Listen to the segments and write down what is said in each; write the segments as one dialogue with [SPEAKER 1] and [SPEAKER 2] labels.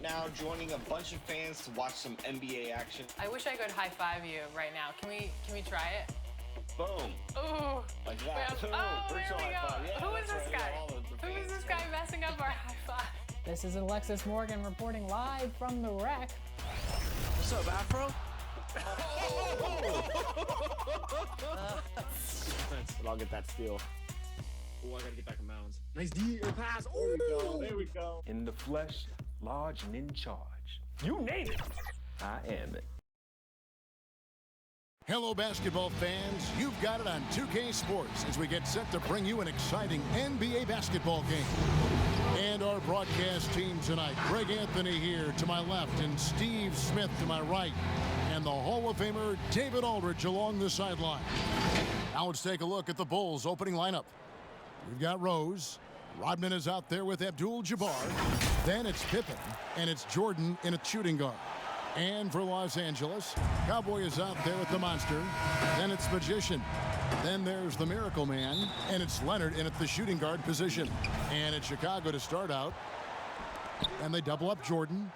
[SPEAKER 1] now joining a bunch of fans to watch some NBA action.
[SPEAKER 2] I wish I could high five you right now. Can we try it?
[SPEAKER 1] Boom.
[SPEAKER 2] Ooh.
[SPEAKER 1] Like that.
[SPEAKER 2] Oh, there we go.
[SPEAKER 1] Yeah,
[SPEAKER 2] Who is this guy? Who is this guy messing up our high five?
[SPEAKER 3] This is Alexis Morgan reporting live from the wreck.
[SPEAKER 4] What's up, Afro?
[SPEAKER 1] But I'll get that steal. Oh, I gotta get back in mounds.
[SPEAKER 4] Nice D pass.
[SPEAKER 1] There we go.
[SPEAKER 5] In the flesh, large and in charge. You name it, I am it.
[SPEAKER 6] Hello, basketball fans. You've got it on 2K Sports as we get set to bring you an exciting NBA basketball game. And our broadcast team tonight, Greg Anthony here to my left and Steve Smith to my right. And the Hall of Famer David Aldridge along the sideline. Now let's take a look at the Bulls' opening lineup. We've got Rose. Rodman is out there with Abdul Jabbar. Then it's Pippen, and it's Jordan in a shooting guard. And for Los Angeles, Cowboy is out there with the monster. Then it's Magician. Then there's the Miracle Man, and it's Leonard in at the shooting guard position. And it's Chicago to start out. And they double up Jordan.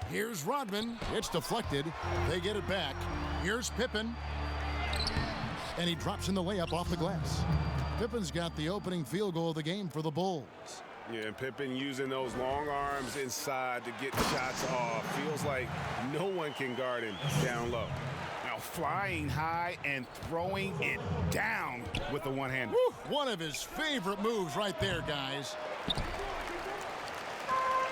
[SPEAKER 6] Here's Rodman. It's deflected. They get it back. Here's Pippen. And he drops in the layup off the glass. Pippen's got the opening field goal of the game for the Bulls.
[SPEAKER 7] Yeah, and Pippen using those long arms inside to get shots off. Feels like no one can guard him down low. Now flying high and throwing it down with the one-hander.
[SPEAKER 6] One of his favorite moves right there, guys.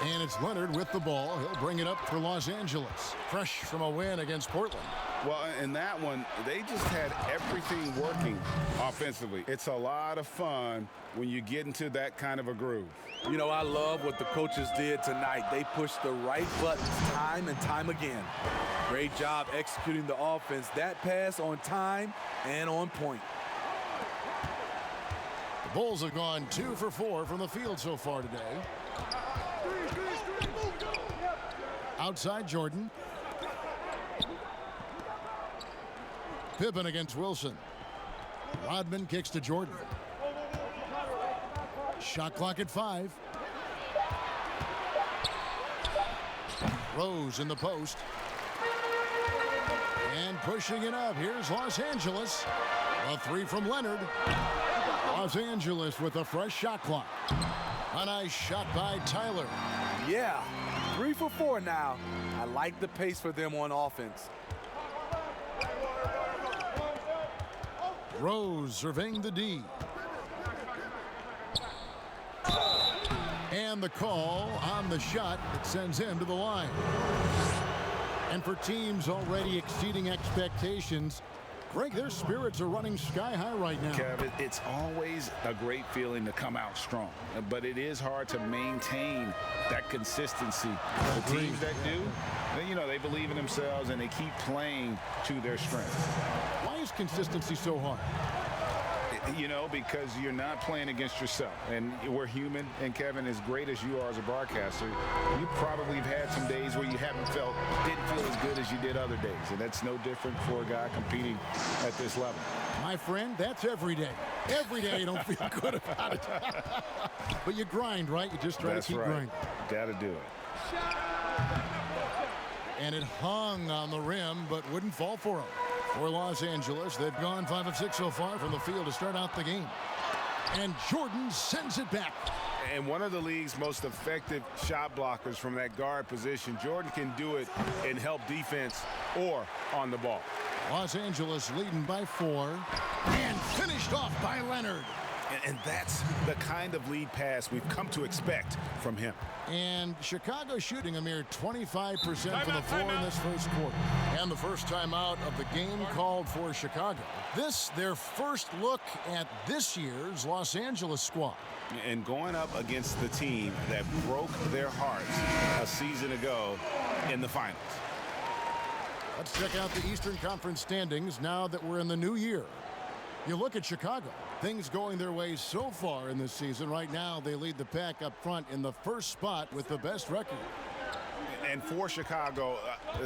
[SPEAKER 6] And it's Leonard with the ball. He'll bring it up for Los Angeles. Fresh from a win against Portland.
[SPEAKER 7] Well, in that one, they just had everything working offensively. It's a lot of fun when you get into that kind of a groove.
[SPEAKER 4] You know, I love what the coaches did tonight. They pushed the right buttons time and time again. Great job executing the offense. That pass on time and on point.
[SPEAKER 6] The Bulls have gone 2 for 4 from the field so far today. Outside Jordan. Pippen against Wilson. Rodman kicks to Jordan. Shot clock at 5. Rose in the post. And pushing it up. Here's Los Angeles. A 3 from Leonard. Los Angeles with a fresh shot clock. A nice shot by Tyler.
[SPEAKER 4] Yeah, 3 for 4 now. I like the pace for them on offense.
[SPEAKER 6] Rose surveying the D. And the call on the shot that sends him to the line. And for teams already exceeding expectations, Greg, their spirits are running sky high right now.
[SPEAKER 7] Kevin, it's always a great feeling to come out strong, but it is hard to maintain that consistency. The teams that do, you know, they believe in themselves and they keep playing to their strengths.
[SPEAKER 6] Why is consistency so hard?
[SPEAKER 7] You know, because you're not playing against yourself. And we're human. And Kevin, as great as you are as a broadcaster, you probably have had some days where you didn't feel as good as you did other days. And that's no different for a guy competing at this level.
[SPEAKER 6] My friend, that's every day. Every day you don't feel good about it. But you grind, right? You just try to keep grinding.
[SPEAKER 7] Got to do it.
[SPEAKER 6] And it hung on the rim, but wouldn't fall for him. For Los Angeles, they've gone 5 of 6 so far from the field to start out the game. And Jordan sends it back.
[SPEAKER 7] And one of the league's most effective shot blockers from that guard position. Jordan can do it and help defense or on the ball.
[SPEAKER 6] Los Angeles leading by 4. And finished off by Leonard.
[SPEAKER 7] And that's the kind of lead pass we've come to expect from him.
[SPEAKER 6] And Chicago shooting a mere 25% from the floor in this first quarter. And the first timeout of the game called for Chicago. This, their first look at this year's Los Angeles squad.
[SPEAKER 7] And going up against the team that broke their hearts a season ago in the finals.
[SPEAKER 6] Let's check out the Eastern Conference standings now that we're in the new year. You look at Chicago. Things going their way so far in this season. Right now, they lead the pack up front in the first spot with the best record.
[SPEAKER 7] And for Chicago,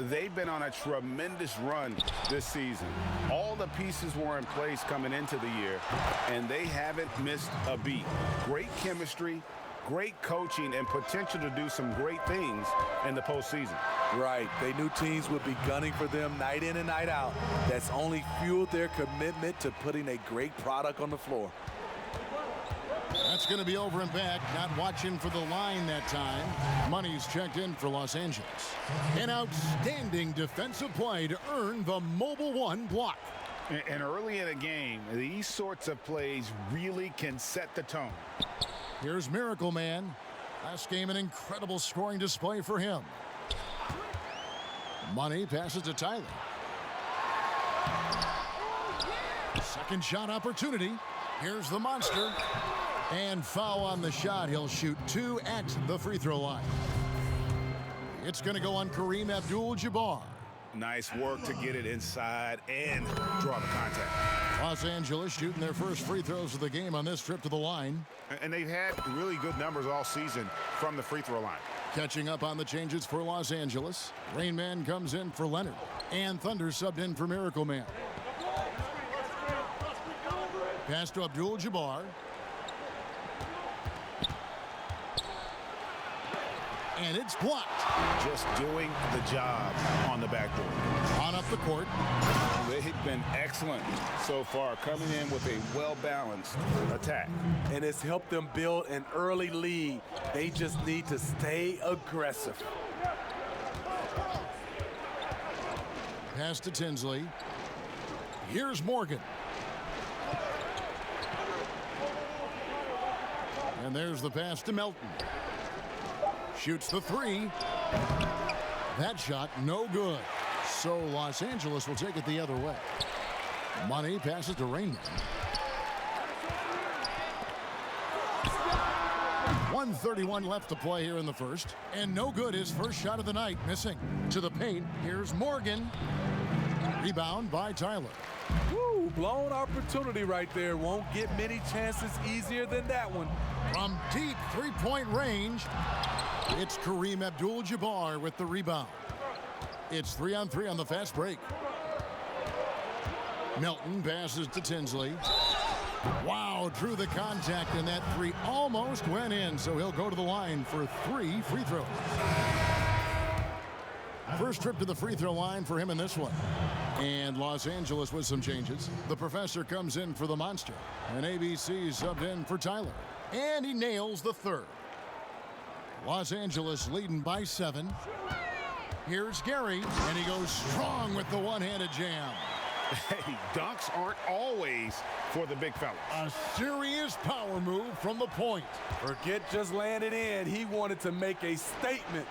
[SPEAKER 7] they've been on a tremendous run this season. All the pieces were in place coming into the year, and they haven't missed a beat. Great chemistry, great coaching and potential to do some great things in the postseason.
[SPEAKER 4] Right. They knew teams would be gunning for them night in and night out. That's only fueled their commitment to putting a great product on the floor.
[SPEAKER 6] That's going to be over and back. Not watching for the line that time. Money's checked in for Los Angeles. An outstanding defensive play to earn the Mobile One block.
[SPEAKER 7] And early in a game, these sorts of plays really can set the tone.
[SPEAKER 6] Here's Miracle Man. Last game, an incredible scoring display for him. Money passes to Tyler. Second shot opportunity. Here's the monster. And foul on the shot. He'll shoot 2 at the free throw line. It's going to go on Kareem Abdul-Jabbar.
[SPEAKER 7] Nice work to get it inside and draw the contact.
[SPEAKER 6] Los Angeles shooting their first free throws of the game on this trip to the line.
[SPEAKER 7] And they've had really good numbers all season from the free throw line.
[SPEAKER 6] Catching up on the changes for Los Angeles. Rain Man comes in for Leonard. And Thunder subbed in for Miracle Man. Pass to Abdul-Jabbar. And it's blocked.
[SPEAKER 7] Just doing the job on the backboard.
[SPEAKER 6] On up the court.
[SPEAKER 7] They've been excellent so far, coming in with a well-balanced attack.
[SPEAKER 4] And it's helped them build an early lead. They just need to stay aggressive.
[SPEAKER 6] Pass to Tinsley. Here's Morgan. And there's the pass to Melton. Shoots the 3. That shot no good. So Los Angeles will take it the other way. Money passes to Rainman. 1:31 left to play here in the first. And no good. His first shot of the night missing. To the paint. Here's Morgan. Rebound by Tyler.
[SPEAKER 4] Woo, blown opportunity right there. Won't get many chances easier than that one.
[SPEAKER 6] From deep three-point range, it's Kareem Abdul-Jabbar with the rebound. It's 3-on-3 on the fast break. Melton passes to Tinsley. Wow, drew the contact, and that 3 almost went in, so he'll go to the line for 3 free throws. First trip to the free throw line for him in this one. And Los Angeles with some changes. The professor comes in for the monster. And ABC subbed in for Tyler. And he nails the third. Los Angeles leading by 7. Here's Gary, and he goes strong with the one-handed jam.
[SPEAKER 7] Hey, dunks aren't always for the big fellas.
[SPEAKER 6] A serious power move from the point.
[SPEAKER 4] Forget just laying it in. He wanted to make a statement.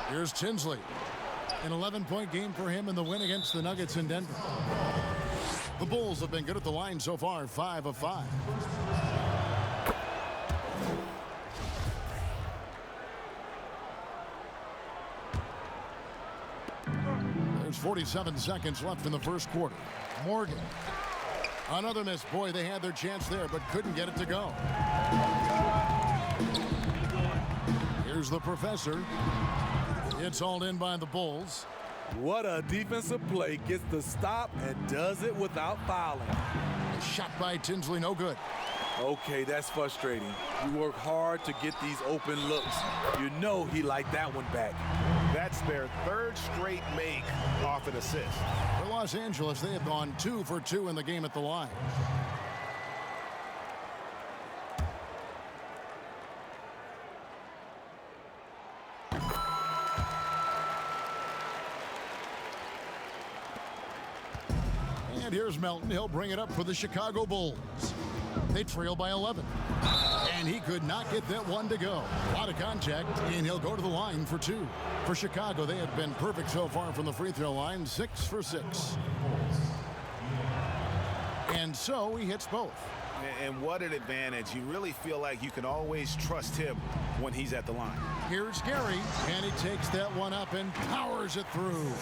[SPEAKER 6] Here's Tinsley. An 11-point game for him in the win against the Nuggets in Denver. The Bulls have been good at the line so far, 5 of 5. There's 47 seconds left in the first quarter. Morgan. Another miss. Boy, they had their chance there, but couldn't get it to go. Here's the professor. It's hauled in by the Bulls.
[SPEAKER 4] What a defensive play. Gets the stop and does it without fouling.
[SPEAKER 6] Shot by Tinsley, no good.
[SPEAKER 4] Okay, that's frustrating. You work hard to get these open looks. You know he liked that one back.
[SPEAKER 7] That's their 3rd straight make off an assist.
[SPEAKER 6] For Los Angeles, they have gone 2 for 2 in the game at the line. And here's Melton. He'll bring it up for the Chicago Bulls. They trail by 11. And he could not get that one to go. A lot of contact, and he'll go to the line for 2. For Chicago, they have been perfect so far from the free throw line, 6 for 6. And so he hits both.
[SPEAKER 7] And what an advantage. You really feel like you can always trust him when he's at the line.
[SPEAKER 6] Here's Gary, and he takes that one up and powers it through.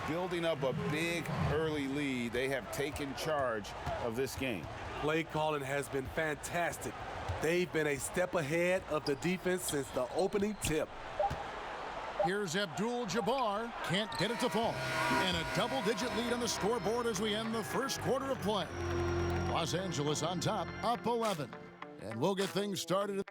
[SPEAKER 7] Building up a big early lead, they have taken charge of this game.
[SPEAKER 4] Play calling has been fantastic. They've been a step ahead of the defense since the opening tip.
[SPEAKER 6] Here's Abdul-Jabbar. Can't get it to fall. And a double-digit lead on the scoreboard as we end the first quarter of play. Los Angeles on top, up 11. And we'll get things started.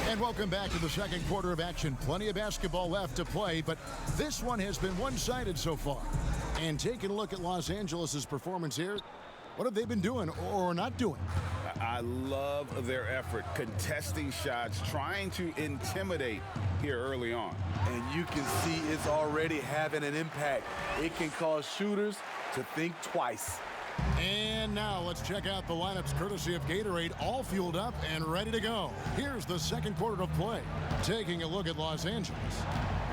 [SPEAKER 6] And welcome back to the second quarter of action. Plenty of basketball left to play, but this one has been one-sided so far. And taking a look at Los Angeles' performance here, what have they been doing or not doing?
[SPEAKER 7] I love their effort, contesting shots, trying to intimidate here early on.
[SPEAKER 4] And you can see it's already having an impact. It can cause shooters to think twice.
[SPEAKER 6] And now let's check out the lineups courtesy of Gatorade, all fueled up and ready to go. Here's the second quarter of play. Taking a look at Los Angeles.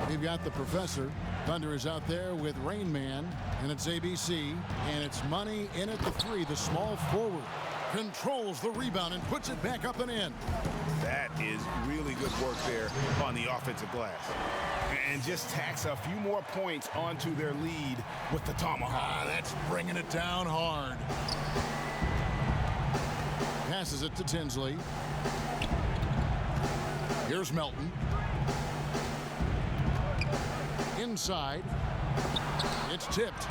[SPEAKER 6] We've got the Professor. Thunder is out there with Rain Man, and it's ABC, and it's Money in at the three, the small forward. Controls the rebound and puts it back up and in.
[SPEAKER 7] That is really good work there on the offensive glass. And just tacks a few more points onto their lead with the tomahawk.
[SPEAKER 6] That's bringing it down hard. Passes it to Tinsley. Here's Melton. Inside. It's tipped.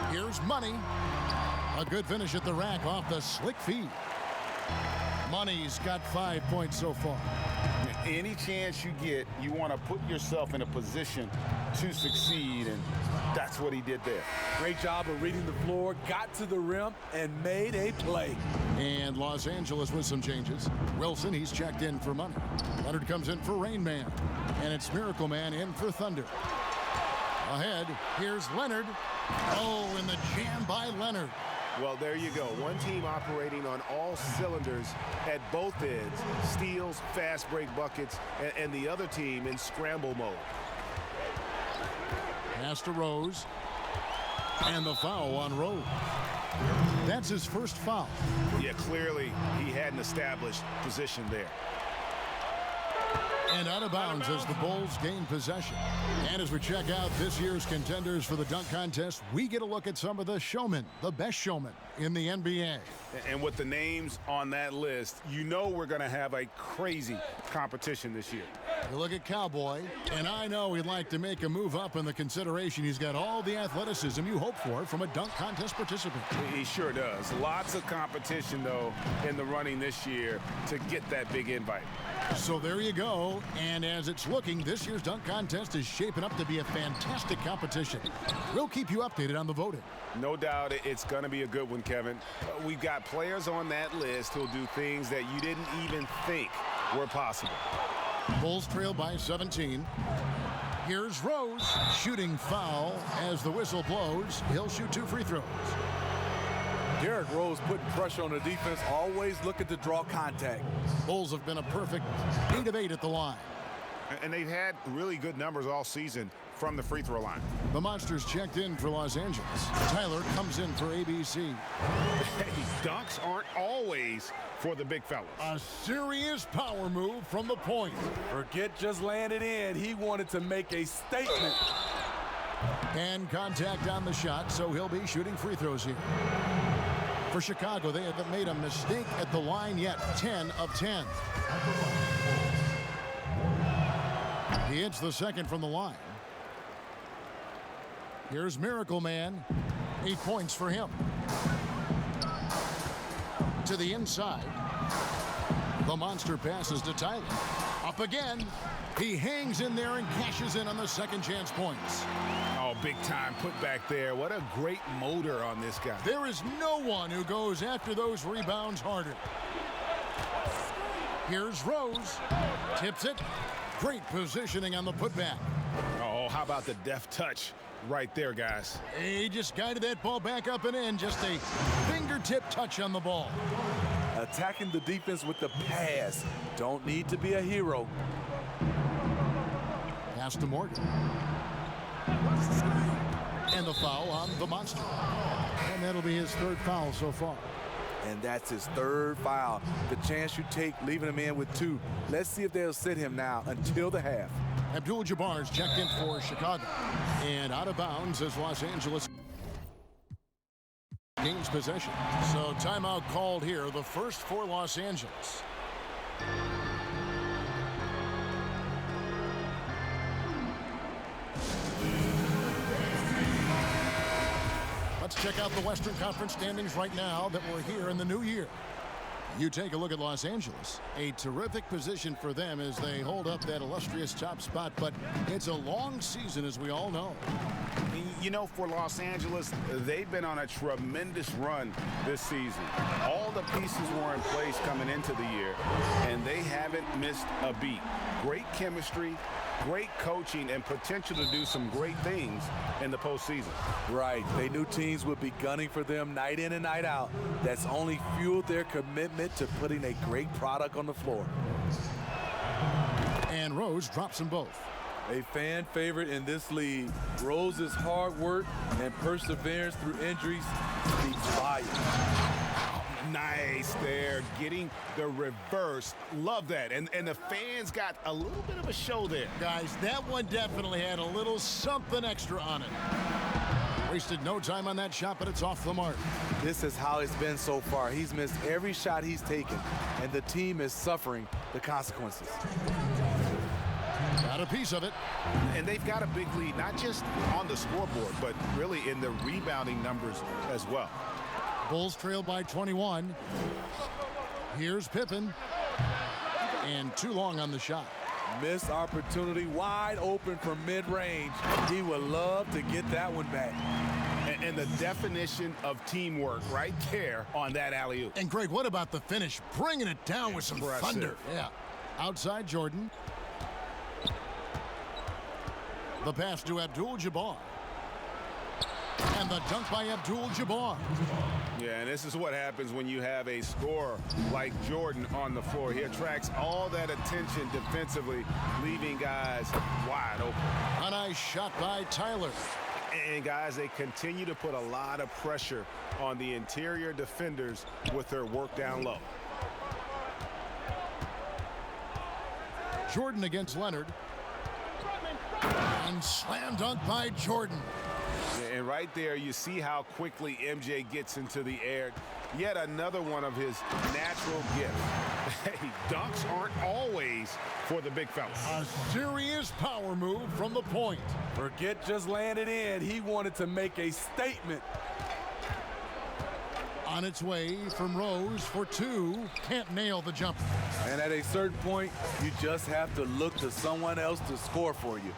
[SPEAKER 6] Here's Money. A good finish at the rack off the slick feed. Money's got 5 points so far.
[SPEAKER 7] Any chance you get, you want to put yourself in a position to succeed, and that's what he did there.
[SPEAKER 4] Great job of reading the floor, got to the rim, and made a play.
[SPEAKER 6] And Los Angeles with some changes. Wilson, he's checked in for Money. Leonard comes in for Rain Man. And it's Miracle Man in for Thunder. Ahead, here's Leonard. Oh, and the jam by Leonard.
[SPEAKER 8] Well, there you go. One team operating on all cylinders at both ends. Steals, fast break buckets, and the other team in scramble mode.
[SPEAKER 6] Pass to Rose. And the foul on Rose. That's his first foul.
[SPEAKER 7] Yeah, clearly he had an established position there.
[SPEAKER 6] And out of bounds as the Bulls gain possession. And as we check out this year's contenders for the dunk contest, we get a look at some of the showmen, the best showmen in the NBA.
[SPEAKER 7] And with the names on that list, you know we're going to have a crazy competition this year.
[SPEAKER 6] You look at Cowboy, and I know he'd like to make a move up in the consideration. He's got all the athleticism you hope for from a dunk contest participant.
[SPEAKER 7] He sure does. Lots of competition, though, in the running this year to get that big invite.
[SPEAKER 6] So there you go. And as it's looking, this year's dunk contest is shaping up to be a fantastic competition. We'll keep you updated on the voting.
[SPEAKER 7] No doubt it's going to be a good one, Kevin. We've got players on that list who'll do things that you didn't even think were possible.
[SPEAKER 6] Bulls trail by 17. Here's Rose, shooting foul as the whistle blows. He'll shoot 2 free throws.
[SPEAKER 4] Derrick Rose putting pressure on the defense, always looking to draw contact.
[SPEAKER 6] Bulls have been a perfect 8 of 8 at the line.
[SPEAKER 7] And they've had really good numbers all season from the free throw line.
[SPEAKER 6] The Monsters checked in for Los Angeles. Tyler comes in for ABC.
[SPEAKER 7] Hey, dunks aren't always for the big fellas.
[SPEAKER 6] A serious power move from the point.
[SPEAKER 4] Forget just laying it in. He wanted to make a statement.
[SPEAKER 6] And contact on the shot, so he'll be shooting free throws here. For Chicago, they haven't made a mistake at the line yet. 10 of 10. He hits the second from the line. Here's Miracle Man. 8 points for him. To the inside. The monster passes to Tyler. Up again. He hangs in there and cashes in on the second chance points.
[SPEAKER 7] Oh, big time put back there. What a great motor on this guy.
[SPEAKER 6] There is no one who goes after those rebounds harder. Here's Rose. Tips it. Great positioning on the putback.
[SPEAKER 7] Oh, how about the deft touch right there, guys?
[SPEAKER 6] He just guided that ball back up and in. Just a fingertip touch on the ball.
[SPEAKER 4] Attacking the defense with the pass. Don't need to be a hero.
[SPEAKER 6] Pass to Morgan. And the foul on the monster. And that'll be his 3rd foul so far.
[SPEAKER 4] And that's his 3rd foul. The chance you take leaving him in with 2. Let's see if they'll sit him now until the half.
[SPEAKER 6] Abdul Jabbar's checked in for Chicago. And out of bounds as Los Angeles gains possession. So timeout called here, the first for Los Angeles. Let's check out the Western Conference standings right now that we're here in the new year. You take a look at Los Angeles. A terrific position for them as they hold up that illustrious top spot, but it's a long season, as we all know.
[SPEAKER 7] You know, for Los Angeles, they've been on a tremendous run this season. All the pieces were in place coming into the year, and they haven't missed a beat. Great chemistry, great coaching, and potential to do some great things in the postseason.
[SPEAKER 4] Right. They knew teams would be gunning for them night in and night out. That's only fueled their commitment to putting a great product on the floor.
[SPEAKER 6] And Rose drops them both.
[SPEAKER 4] A fan favorite in this league. Rose's hard work and perseverance through injuries speaks volumes.
[SPEAKER 7] Nice there, getting the reverse. Love that. And the fans got a little bit of a show there.
[SPEAKER 6] Guys, that one definitely had a little something extra on it. Wasted no time on that shot, but it's off the mark.
[SPEAKER 4] This is how it's been so far. He's missed every shot he's taken, and the team is suffering the consequences.
[SPEAKER 6] Got a piece of it.
[SPEAKER 7] And they've got a big lead, not just on the scoreboard, but really in the rebounding numbers as well.
[SPEAKER 6] Bulls trail by 21. Here's Pippen. And too long on the shot.
[SPEAKER 4] Missed opportunity, wide open from mid-range. He would love to get that one back.
[SPEAKER 7] And the definition of teamwork right there on that alley-oop.
[SPEAKER 6] And Greg, what about the finish? Bringing it down with some thunder. Yeah. Outside Jordan. The pass to Abdul Jabbar. And the dunk by Abdul Jabbar.
[SPEAKER 7] Yeah, and this is what happens when you have a scorer like Jordan on the floor. He attracts all that attention defensively, leaving guys wide open.
[SPEAKER 6] A nice shot by Tyler.
[SPEAKER 8] And guys, they continue to put a lot of pressure on the interior defenders with their work down low.
[SPEAKER 6] Jordan against Leonard. And slam dunk by Jordan.
[SPEAKER 7] And right there, you see how quickly MJ gets into the air. Yet another one of his natural gifts. Hey, dunks aren't always for the big fellas.
[SPEAKER 6] A serious power move from the point.
[SPEAKER 4] Forget just landed in. He wanted to make a statement.
[SPEAKER 6] On its way from Rose for two. Can't nail the jumper.
[SPEAKER 4] And at a certain point, you just have to look to someone else to score for you.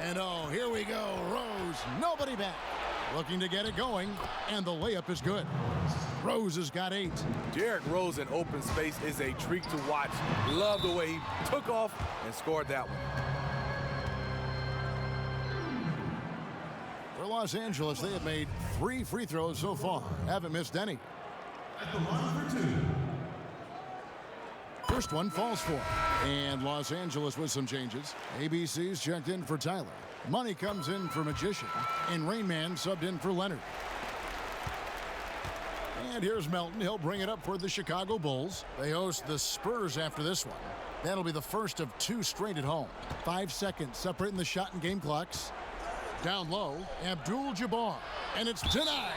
[SPEAKER 6] And oh, here we go. Rose, nobody back. Looking to get it going, and the layup is good. Rose has got 8.
[SPEAKER 4] Derrick Rose in open space is a treat to watch. Love the way he took off and scored that one.
[SPEAKER 6] For Los Angeles, they have made 3 free throws so far. Haven't missed any. At the line for 2. First one falls for. And Los Angeles with some changes. ABC's checked in for Tyler. Money comes in for Magician. And Rain Man subbed in for Leonard. And here's Melton. He'll bring it up for the Chicago Bulls. They host the Spurs after this one. That'll be the first of 2 straight at home. 5 seconds separating the shot and game clocks. Down low, Abdul Jabbar. And it's denied.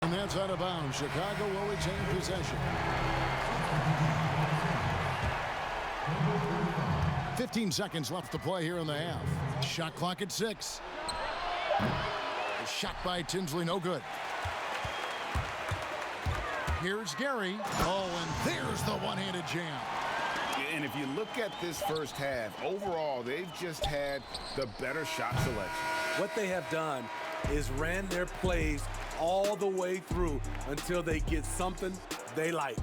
[SPEAKER 6] And that's out of bounds. Chicago will retain possession. 15 seconds left to play here in the half. Shot clock at 6. A shot by Tinsley, no good. Here's Gary. Oh, and there's the one-handed jam.
[SPEAKER 7] And if you look at this first half, overall, they've just had the better shot selection.
[SPEAKER 4] What they have done is ran their plays all the way through until they get something they like.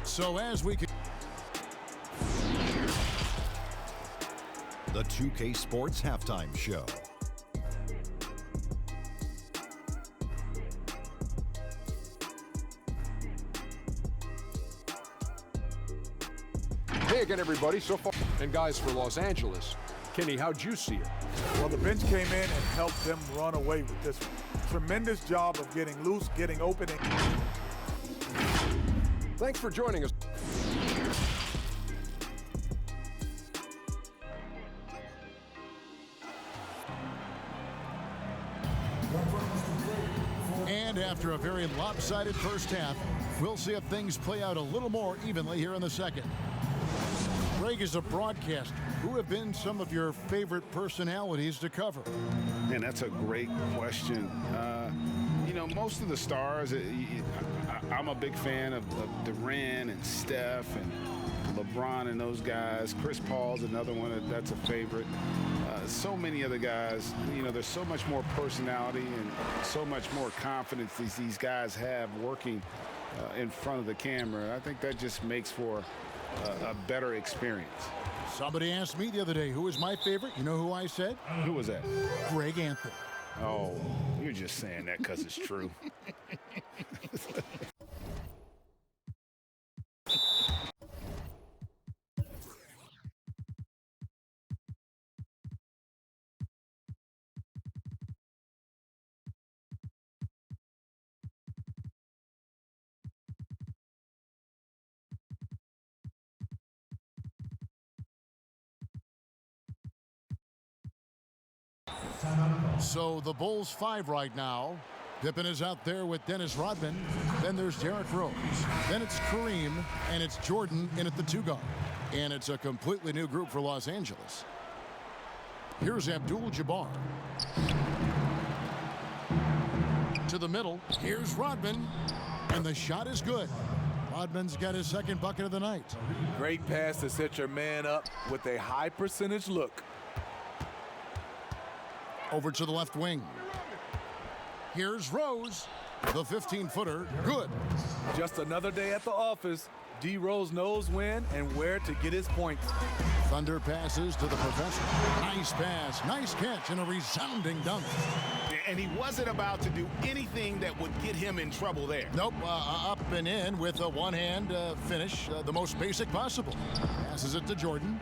[SPEAKER 6] So as we can...
[SPEAKER 9] The 2K Sports Halftime Show.
[SPEAKER 10] Hey again, everybody. So far, and guys, for Los Angeles, Kenny, how'd you see it?
[SPEAKER 11] Well, the bench came in and helped them run away with this one. Tremendous job of getting loose, getting open.
[SPEAKER 10] Thanks for joining us.
[SPEAKER 6] And after a very lopsided first half, we'll see if things play out a little more evenly here in the second. Greg, is a broadcaster, who have been some of your favorite personalities to cover?
[SPEAKER 7] Man, that's a great question. You know, most of the stars, I'm a big fan of Durant and Steph and LeBron and those guys. Chris Paul's another one that's a favorite. So many other guys, you know, there's so much more personality and so much more confidence these guys have working in front of the camera. I think that just makes for a better experience.
[SPEAKER 6] Somebody asked me the other day, who is my favorite? You know who I said?
[SPEAKER 7] Who was that?
[SPEAKER 6] Greg Anthony.
[SPEAKER 7] Oh, you're just saying that because it's true.
[SPEAKER 6] So the Bulls 5 right now. Pippen is out there with Dennis Rodman. Then there's Derrick Rose. Then it's Kareem, and it's Jordan in at the 2 guard. And it's a completely new group for Los Angeles. Here's Abdul Jabbar. To the middle. Here's Rodman. And the shot is good. Rodman's got his second bucket of the night.
[SPEAKER 4] Great pass to set your man up with a high percentage look.
[SPEAKER 6] Over to the left wing. Here's Rose. The 15-footer. Good.
[SPEAKER 4] Just another day at the office. D. Rose knows when and where to get his points.
[SPEAKER 6] Thunder passes to the professor. Nice pass, nice catch, and a resounding dunk.
[SPEAKER 8] And he wasn't about to do anything that would get him in trouble there.
[SPEAKER 6] Nope, up and in with a one-hand finish, the most basic possible. Passes it to Jordan.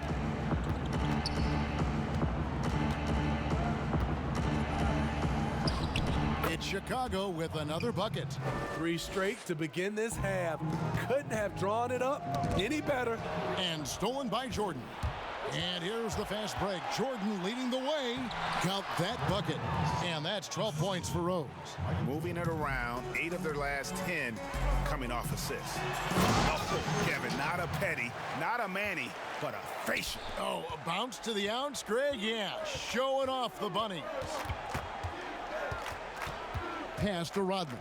[SPEAKER 6] It's Chicago with another bucket.
[SPEAKER 4] 3 straight to begin this half. Couldn't have drawn it up any better.
[SPEAKER 6] And stolen by Jordan. And here's the fast break. Jordan leading the way. Count that bucket. And that's 12 points for Rose.
[SPEAKER 8] Moving it around, 8 of their last 10 coming off assists. Oh, Kevin, not a petty, not a Manny, but a facial.
[SPEAKER 6] Oh, a bounce to the ounce, Greg? Yeah, showing off the bunnies. Pass to Rodman.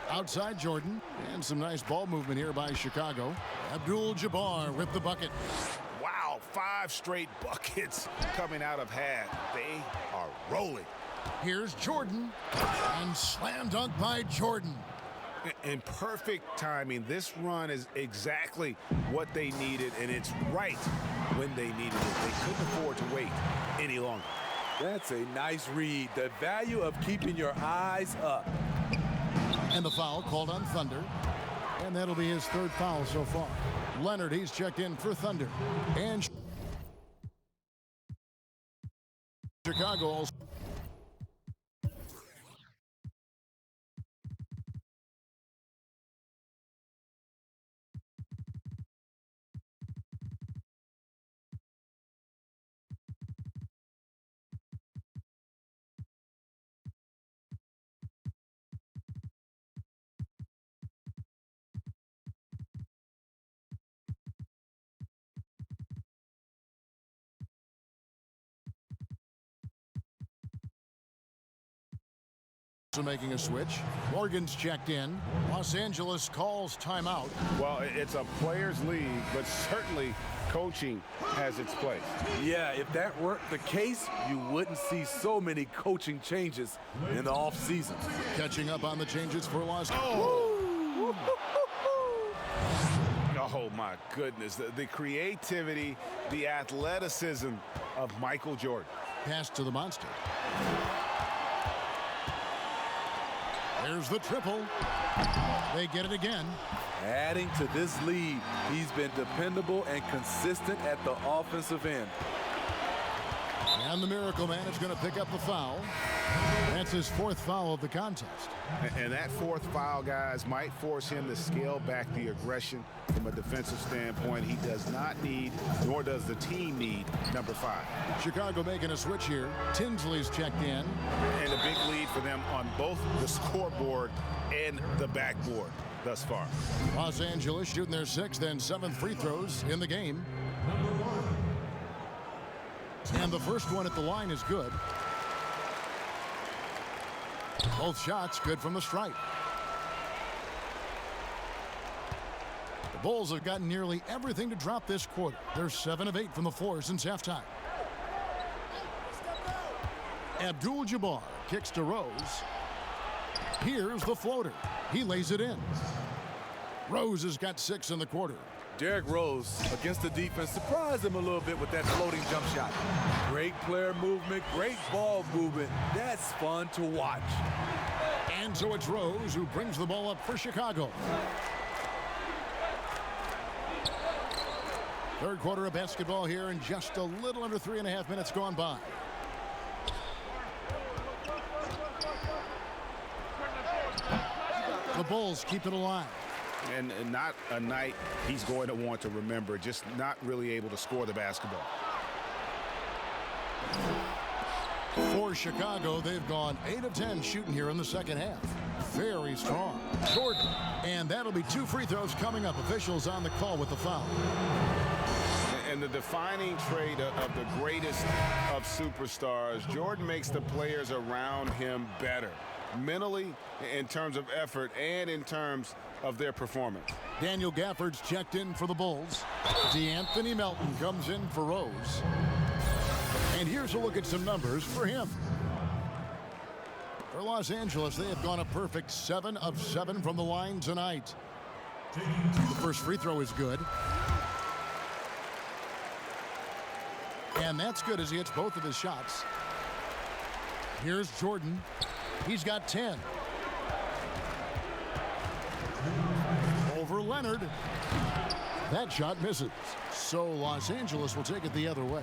[SPEAKER 6] Outside Jordan. And some nice ball movement here by Chicago. Abdul Jabbar with the bucket.
[SPEAKER 8] Wow, 5 straight buckets coming out of half. They are rolling.
[SPEAKER 6] Here's Jordan. And slam dunk by Jordan.
[SPEAKER 8] In perfect timing. This run is exactly what they needed, and it's right when they needed it. They couldn't afford to wait any longer.
[SPEAKER 4] That's a nice read. The value of keeping your eyes up.
[SPEAKER 6] And the foul called on Thunder. And that'll be his 3rd foul so far. Leonard, he's checked in for Thunder. And Chicago also. Making a switch. Morgan's checked in. Los Angeles calls timeout.
[SPEAKER 7] Well, it's a players' league, but certainly coaching has its place.
[SPEAKER 4] Yeah, if that weren't the case, you wouldn't see so many coaching changes in the offseason.
[SPEAKER 6] Catching up on the changes for Los Angeles.
[SPEAKER 7] Oh, my goodness. The creativity, the athleticism of Michael Jordan.
[SPEAKER 6] Pass to the monster. There's the triple. They get it again.
[SPEAKER 4] Adding to this lead, he's been dependable and consistent at the offensive end.
[SPEAKER 6] And the Miracle Man is going to pick up the foul. That's his 4th foul of the contest.
[SPEAKER 7] And that 4th foul, guys, might force him to scale back the aggression from a defensive standpoint. He does not need, nor does the team need, number 5.
[SPEAKER 6] Chicago making a switch here. Tinsley's checked in.
[SPEAKER 8] And a big lead for them on both the scoreboard and the backboard thus far.
[SPEAKER 6] Los Angeles shooting their 6th and 7th free throws in the game. And the first one at the line is good. Both shots good from the stripe. The Bulls have gotten nearly everything to drop this quarter. They're 7 of 8 from the floor since halftime. Abdul Jabbar kicks to Rose. Here's the floater. He lays it in. Rose has got 6 in the quarter.
[SPEAKER 4] Derrick Rose, against the defense, surprised him a little bit with that floating jump shot. Great player movement, great ball movement. That's fun to watch.
[SPEAKER 6] And so it's Rose who brings the ball up for Chicago. Third quarter of basketball here, and just a little under 3.5 minutes gone by. The Bulls keep it alive.
[SPEAKER 7] And not a night he's going to want to remember, just not really able to score the basketball.
[SPEAKER 6] For Chicago, they've gone 8 of 10 shooting here in the second half. Very strong. Jordan. And that'll be 2 free throws coming up. Officials on the call with the foul.
[SPEAKER 7] And the defining trait of the greatest of superstars, Jordan makes the players around him better. Mentally, in terms of effort, and in terms of their performance.
[SPEAKER 6] Daniel Gafford's checked in for the Bulls. DeAnthony Melton comes in for Rose. And here's a look at some numbers for him. For Los Angeles, they have gone a perfect 7 of 7 from the line tonight. The first free throw is good. And that's good as he hits both of his shots. Here's Jordan. He's got 10. Over Leonard. That shot misses. So Los Angeles will take it the other way.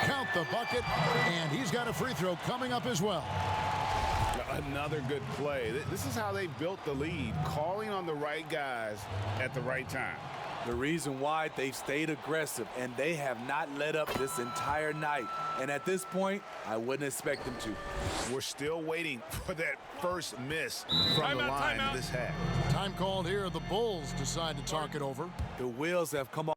[SPEAKER 6] Count the bucket, and he's got a free throw coming up as well.
[SPEAKER 7] Another good play. This is how they built the lead, calling on the right guys at the right time.
[SPEAKER 4] The reason why they've stayed aggressive, and they have not let up this entire night. And at this point, I wouldn't expect them to.
[SPEAKER 7] We're still waiting for that first miss from the line this half.
[SPEAKER 6] Time called here. The Bulls decide to talk it over.
[SPEAKER 4] The wheels have come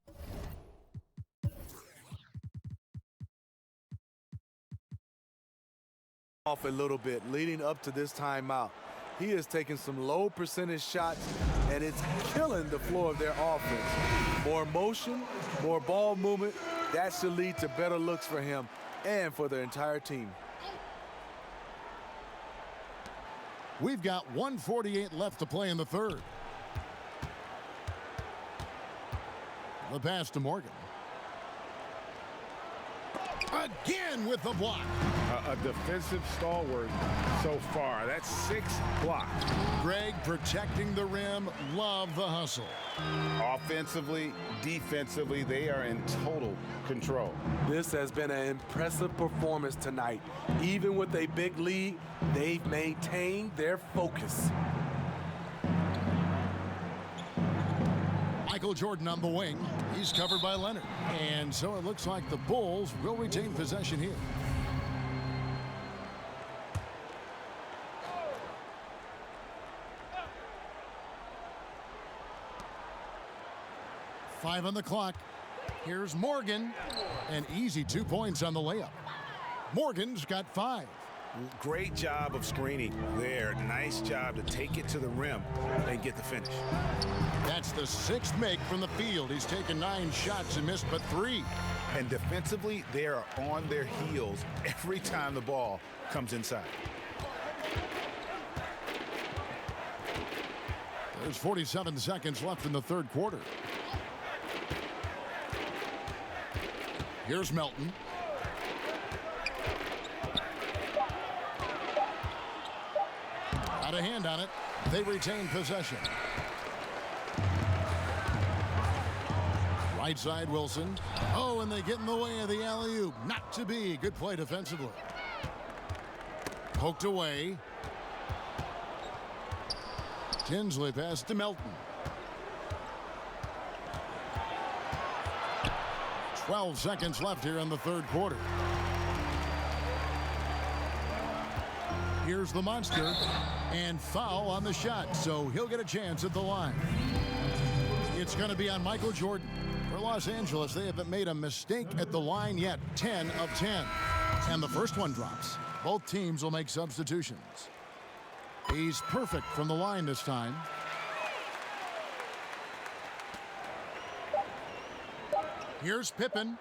[SPEAKER 4] off a little bit leading up to this timeout. He is taking some low percentage shots, and it's killing the floor of their offense. More motion, more ball movement, that should lead to better looks for him and for their entire team.
[SPEAKER 6] We've got 1:48 left to play in the third. The pass to Morgan. Again with the block.
[SPEAKER 7] A defensive stalwart so far. That's 6 blocks.
[SPEAKER 6] Greg protecting the rim. Love the hustle.
[SPEAKER 7] Offensively, defensively, they are in total control.
[SPEAKER 4] This has been an impressive performance tonight. Even with a big lead, they've maintained their focus.
[SPEAKER 6] Michael Jordan on the wing. He's covered by Leonard. And so it looks like the Bulls will retain possession here. Five on the clock. Here's Morgan. An easy 2 points on the layup. Morgan's got 5.
[SPEAKER 7] Great job of screening there. Nice job to take it to the rim and get the finish.
[SPEAKER 6] That's the 6th make from the field. He's taken 9 shots and missed but 3.
[SPEAKER 7] And defensively, they are on their heels every time the ball comes inside.
[SPEAKER 6] There's 47 seconds left in the third quarter. Here's Melton. Got a hand on it. They retain possession. Right side, Wilson. Oh, and they get in the way of the alley-oop. Not to be. Good play defensively. Poked away. Tinsley pass to Melton. 12 seconds left here in the third quarter. Here's the monster, and foul on the shot, so he'll get a chance at the line. It's going to be on Michael Jordan. For Los Angeles, they haven't made a mistake at the line yet. 10 of 10. And the first one drops. Both teams will make substitutions. He's perfect from the line this time. Here's Pippen.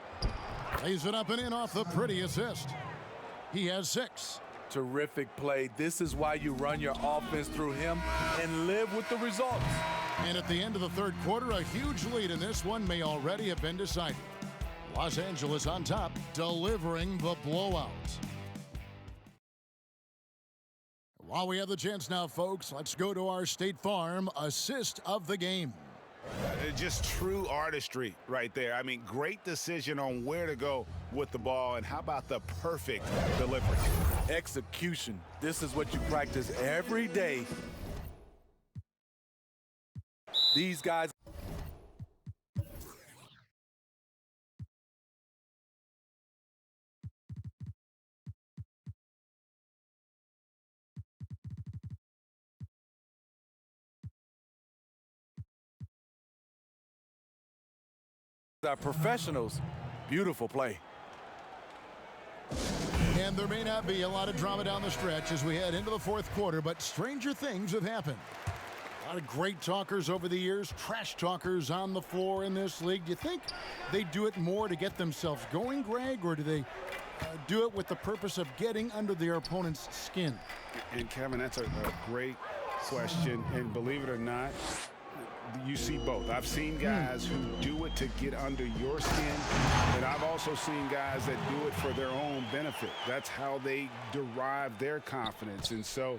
[SPEAKER 6] Lays it up and in off the pretty assist. He has 6.
[SPEAKER 4] Terrific play. This is why you run your offense through him and live with the results.
[SPEAKER 6] And at the end of the third quarter, a huge lead in this one may already have been decided. Los Angeles on top, delivering the blowout. While we have the chance now, folks, let's go to our State Farm assist of the game.
[SPEAKER 7] Just true artistry right there. I mean, great decision on where to go with the ball, and how about the perfect delivery?
[SPEAKER 4] Execution. This is what you practice every day. These guys are professionals. Beautiful play.
[SPEAKER 6] And there may not be a lot of drama down the stretch as we head into the fourth quarter, but stranger things have happened. A lot of great talkers over the years, trash talkers on the floor in this league. Do you think they do it more to get themselves going, Greg, or do they do it with the purpose of getting under their opponent's skin?
[SPEAKER 7] And Kevin, that's a great question. And believe it or not, you see both. I've seen guys who do it to get under your skin, and I've also seen guys that do it for their own benefit. That's how they derive their confidence. And so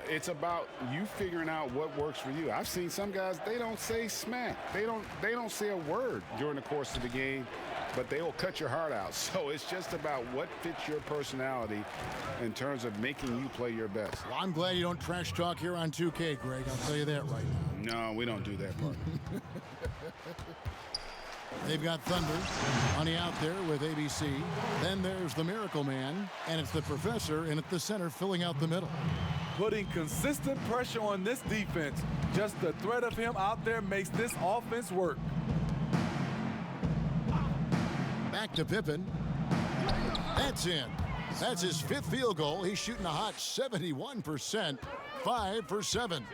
[SPEAKER 7] it's about you figuring out what works for you. I've seen some guys, they don't say smack. They don't say a word during the course of the game, but they will cut your heart out. So it's just about what fits your personality in terms of making you play your best.
[SPEAKER 6] Well, I'm glad you don't trash talk here on 2K, Greg. I'll tell you that right now.
[SPEAKER 7] No, we don't do that part.
[SPEAKER 6] They've got Thunder, Honey out there with ABC. Then there's the Miracle Man, and it's the Professor in at the center filling out the middle.
[SPEAKER 4] Putting consistent pressure on this defense. Just the threat of him out there makes this offense work.
[SPEAKER 6] Back to Pippen. That's in. That's his 5th field goal. He's shooting a hot 71%, 5 for 7.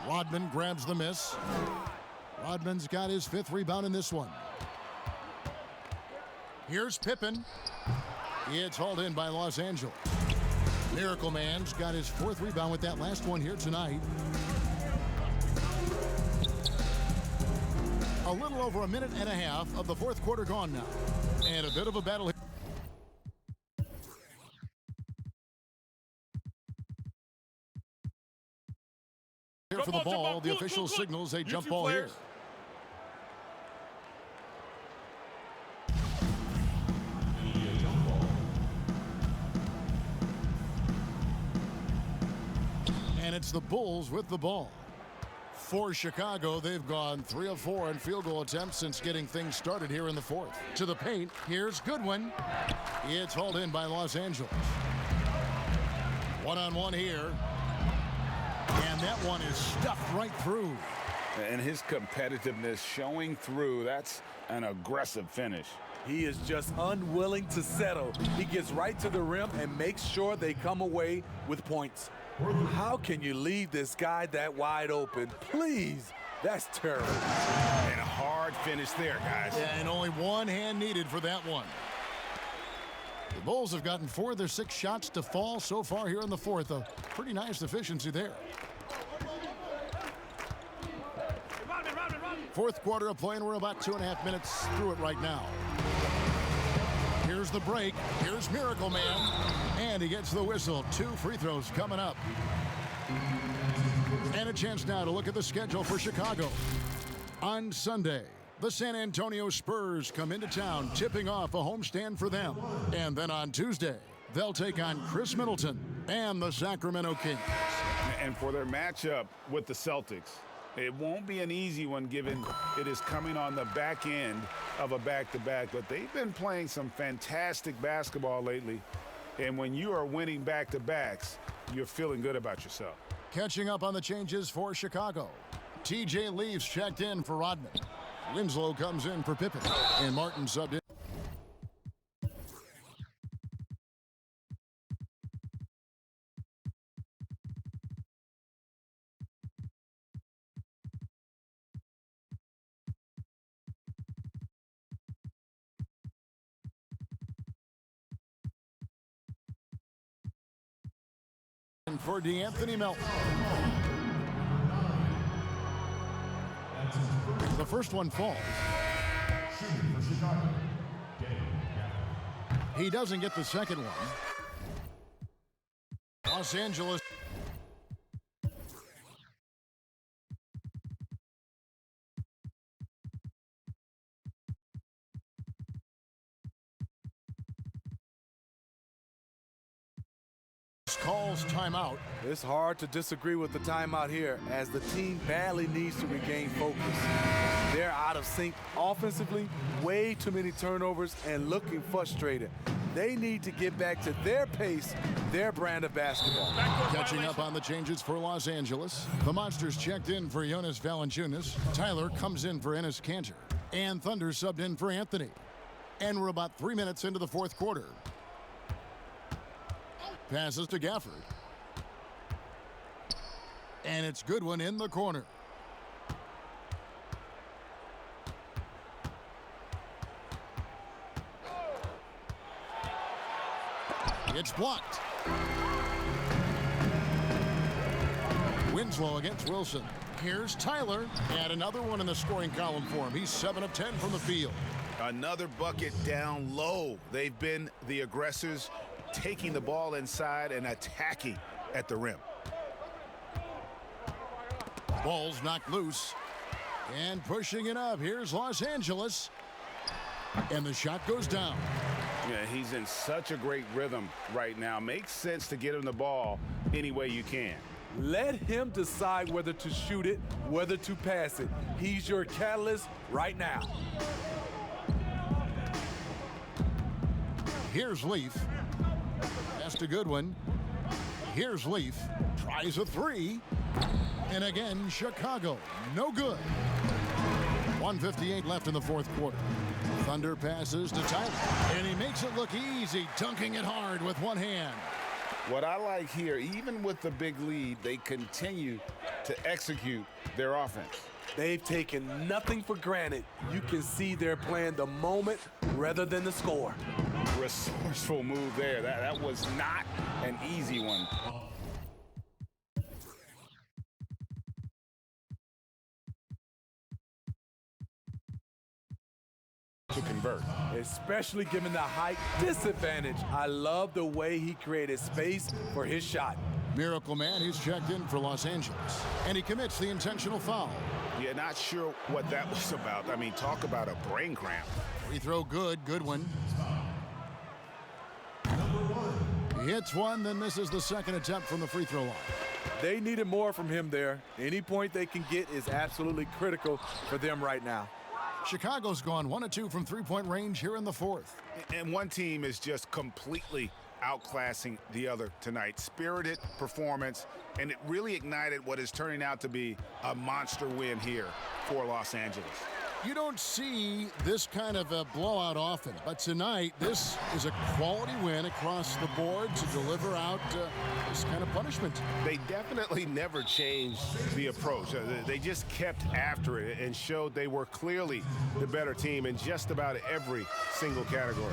[SPEAKER 6] Rodman grabs the miss. Rodman's got his 5th rebound in this one. Here's Pippen. It's hauled in by Los Angeles. Miracle Man's got his 4th rebound with that last one here tonight. A little over a minute and a half of the fourth quarter gone now. And a bit of a battle here. For the ball, the official signals a jump ball here. And it's the Bulls with the ball. For Chicago, they've gone 3 of 4 in field goal attempts since getting things started here in the fourth. To the paint, here's Goodwin. It's hauled in by Los Angeles. One-on-one here. And that one is stuffed right through.
[SPEAKER 7] And his competitiveness showing through. That's an aggressive finish.
[SPEAKER 4] He is just unwilling to settle. He gets right to the rim and makes sure they come away with points. How can you leave this guy that wide open? Please, that's terrible.
[SPEAKER 7] And a hard finish there, guys.
[SPEAKER 6] Yeah, and only one hand needed for that one. The Bulls have gotten 4 of their 6 shots to fall so far here in the fourth. A pretty nice efficiency there. Fourth quarter of play, and we're about 2.5 minutes through it right now. Here's the break. Here's Miracle Man. And he gets the whistle. 2 free throws coming up. And a chance now to look at the schedule for Chicago. On Sunday, the San Antonio Spurs come into town, tipping off a homestand for them. And then on Tuesday, they'll take on Chris Middleton and the Sacramento Kings.
[SPEAKER 7] And for their matchup with the Celtics, it won't be an easy one given it is coming on the back end of a back-to-back, but they've been playing some fantastic basketball lately. And when you are winning back-to-backs, you're feeling good about yourself.
[SPEAKER 6] Catching up on the changes for Chicago. TJ leaves, checked in for Rodman. Winslow comes in for Pippen. And Martin subbed in. For DeAnthony Melton. The first one falls. He doesn't get the second one. Los Angeles. Calls timeout.
[SPEAKER 4] It's hard to disagree with the timeout here as the team badly needs to regain focus. They're out of sync offensively, way too many turnovers, and looking frustrated. They need to get back to their pace, their brand of basketball.
[SPEAKER 6] Catching up on the changes for Los Angeles. The Monsters checked in for Jonas Valanciunas. Tyler comes in for Enes Kanter. And Thunder subbed in for Anthony. And we're about 3 minutes into the fourth quarter. Passes to Gafford. And it's Goodwin in the corner. It's blocked. Winslow against Wilson. Here's Tyler. And another one in the scoring column for him. He's 7 of 10 from the field.
[SPEAKER 8] Another bucket down low. They've been the aggressors, taking the ball inside and attacking at the rim.
[SPEAKER 6] Ball's knocked loose. And pushing it up. Here's Los Angeles. And the shot goes down.
[SPEAKER 8] Yeah, he's in such a great rhythm right now. Makes sense to get him the ball any way you can.
[SPEAKER 4] Let him decide whether to shoot it, whether to pass it. He's your catalyst right now.
[SPEAKER 6] Here's Leaf. Pass to Goodwin. Here's Leaf. Tries a three. And again, Chicago. No good. 1:58 left in the fourth quarter. Thunder passes to Tyler. And he makes it look easy, dunking it hard with one hand.
[SPEAKER 8] What I like here, even with the big lead, they continue to execute their offense.
[SPEAKER 4] They've taken nothing for granted. You can see they're playing the moment rather than the score.
[SPEAKER 8] Resourceful move there. That was not an easy one. To convert.
[SPEAKER 4] Especially given the height disadvantage. I love the way he created space for his shot.
[SPEAKER 6] Miracle Man, he's checked in for Los Angeles. And he commits the intentional foul.
[SPEAKER 8] Yeah, not sure what that was about. I mean, talk about a brain cramp.
[SPEAKER 6] Free throw good. Goodwin. He hits one, then misses the second attempt from the free throw line.
[SPEAKER 4] They needed more from him there. Any point they can get is absolutely critical for them right now.
[SPEAKER 6] Chicago's gone 1 of 2 from three-point range here in the fourth.
[SPEAKER 8] And one team is just completely outclassing the other tonight. Spirited performance, and it really ignited what is turning out to be a monster win here for Los Angeles.
[SPEAKER 6] You don't see this kind of a blowout often, but tonight this is a quality win across the board to deliver out this kind of punishment.
[SPEAKER 8] They definitely never changed the approach. They just kept after it and showed they were clearly the better team in just about every single category.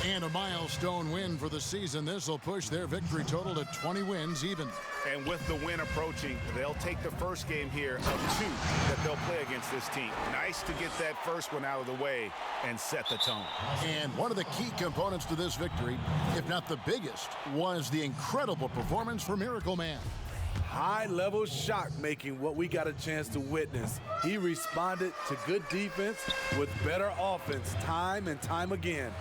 [SPEAKER 6] And a milestone win for the season. This will push their victory total to 20 wins even.
[SPEAKER 8] And with the win approaching, they'll take the first game here of 2 that they'll play against this team. Nice to get that first one out of the way and set the tone.
[SPEAKER 6] And one of the key components to this victory, if not the biggest, was the incredible performance for Miracle Man.
[SPEAKER 4] High-level shot making, what we got a chance to witness. He responded to good defense with better offense time and time again.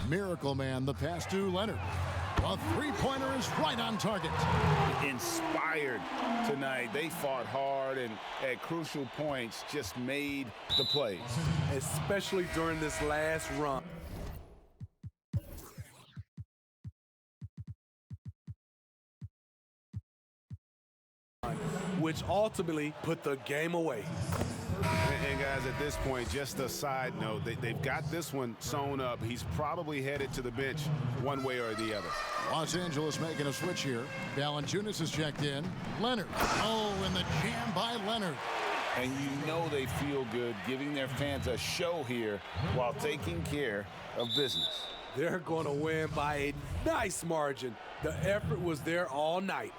[SPEAKER 6] Miracle Man, the pass to Leonard. A three-pointer is right on target.
[SPEAKER 8] Inspired tonight. They fought hard and at crucial points just made the plays.
[SPEAKER 4] Especially during this last run. which ultimately put the game away.
[SPEAKER 8] And guys, at this point, just a side note, they've got this one sewn up. He's probably headed to the bench one way or the other.
[SPEAKER 6] Los Angeles making a switch here. Valanciunas is checked in. Leonard. Oh, and the jam by Leonard.
[SPEAKER 7] And you know they feel good giving their fans a show here while taking care of business.
[SPEAKER 4] They're going to win by a nice margin. The effort was there all night.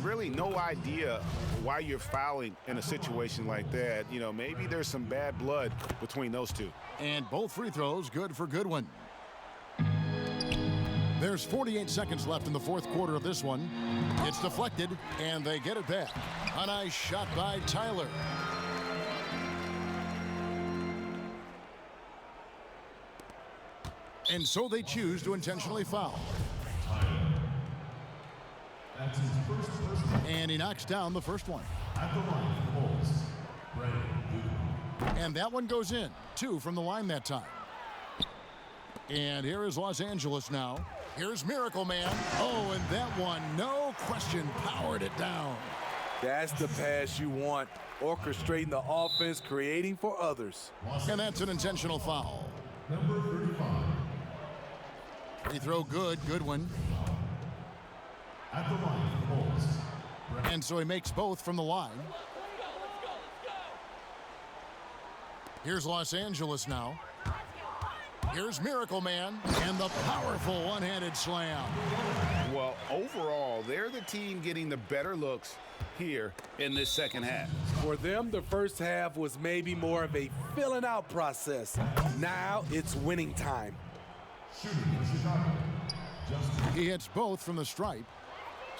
[SPEAKER 8] Really no idea why you're fouling in a situation like that. You know, maybe there's some bad blood between those two.
[SPEAKER 6] And both free throws good for Goodwin. There's 48 seconds left in the fourth quarter of this one. It's deflected, and they get it back. A nice shot by Tyler. And so they choose to intentionally foul. And he knocks down the first one. And that one goes in. 2 from the line that time. And here is Los Angeles now. Here's Miracle Man. Oh, and that one, no question, powered it down.
[SPEAKER 4] That's the pass you want. Orchestrating the offense, creating for others.
[SPEAKER 6] And that's an intentional foul. Number 35. Free throw good, Goodwin. At the line, and so he makes both from the line. Here's Los Angeles now. Here's Miracle Man and the powerful one-handed slam.
[SPEAKER 8] Well, overall, they're the team getting the better looks here in this second half.
[SPEAKER 4] For them, the first half was maybe more of a filling out process. Now it's winning time.
[SPEAKER 6] He hits both from the stripe.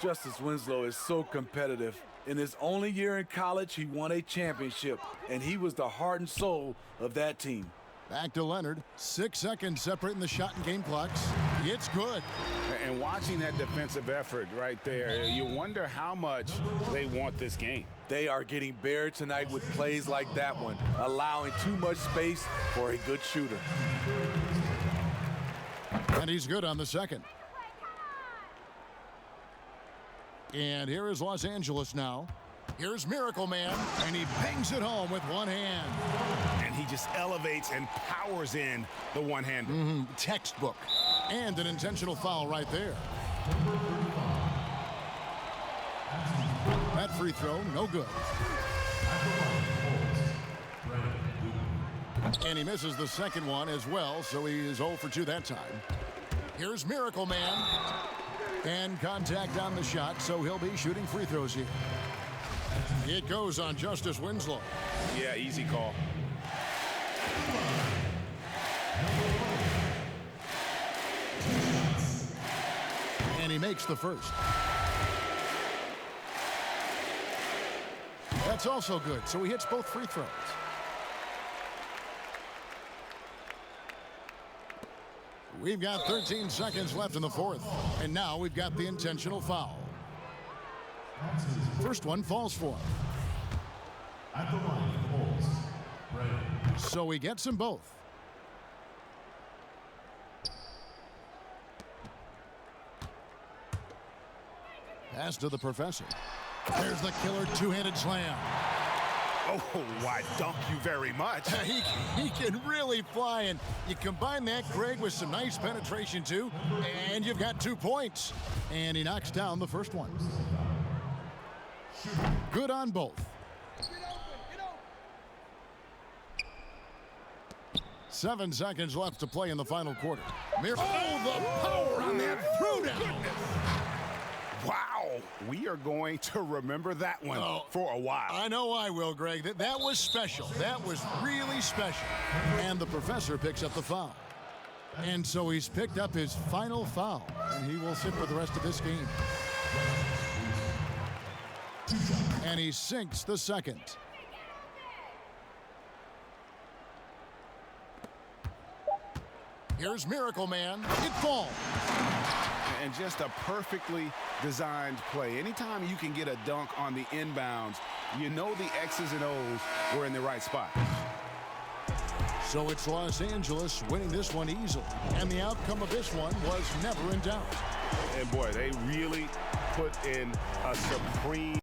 [SPEAKER 4] Justice Winslow is so competitive. In his only year in college, he won a championship, and he was the heart and soul of that team.
[SPEAKER 6] Back to Leonard. 6 seconds separating the shot and game clocks. It's good.
[SPEAKER 8] And watching that defensive effort right there, you wonder how much they want this game.
[SPEAKER 4] They are getting buried tonight with plays like that one, allowing too much space for a good shooter.
[SPEAKER 6] And he's good on the second. And here is Los Angeles now. Here's Miracle Man, and he bangs it home with one hand.
[SPEAKER 8] And he just elevates and powers in the one-hander.
[SPEAKER 6] Textbook. And an intentional foul right there. That free throw, no good. And he misses the second one as well, so he is 0 for 2 that time. Here's Miracle Man. And contact on the shot, so he'll be shooting free throws here. It goes on Justice Winslow.
[SPEAKER 8] Yeah, easy call.
[SPEAKER 6] And he makes the first. That's also good, so he hits both free throws. We've got 13 seconds left in the fourth. And now we've got the intentional foul. First one falls for him. At the line, so he gets them both. Pass to the professor. There's the killer two-handed slam.
[SPEAKER 8] Oh, why, thank you very much.
[SPEAKER 6] He can really fly, and you combine that, Greg, with some nice penetration, too, and you've got 2 points. And he knocks down the first one. Good on both. 7 seconds left to play in the final quarter. Oh, the power on that throwdown.
[SPEAKER 8] Wow, we are going to remember that one for a while.
[SPEAKER 6] I know I will, Greg. That was special. That was really special. And the professor picks up the foul. And so he's picked up his final foul, and he will sit for the rest of this game. And he sinks the second. Here's Miracle Man. It falls.
[SPEAKER 8] And just a perfectly designed play. Anytime you can get a dunk on the inbounds, you know the X's and O's were in the right spot.
[SPEAKER 6] So it's Los Angeles winning this one easily. And the outcome of this one was never in doubt.
[SPEAKER 8] And boy, they really put in a supreme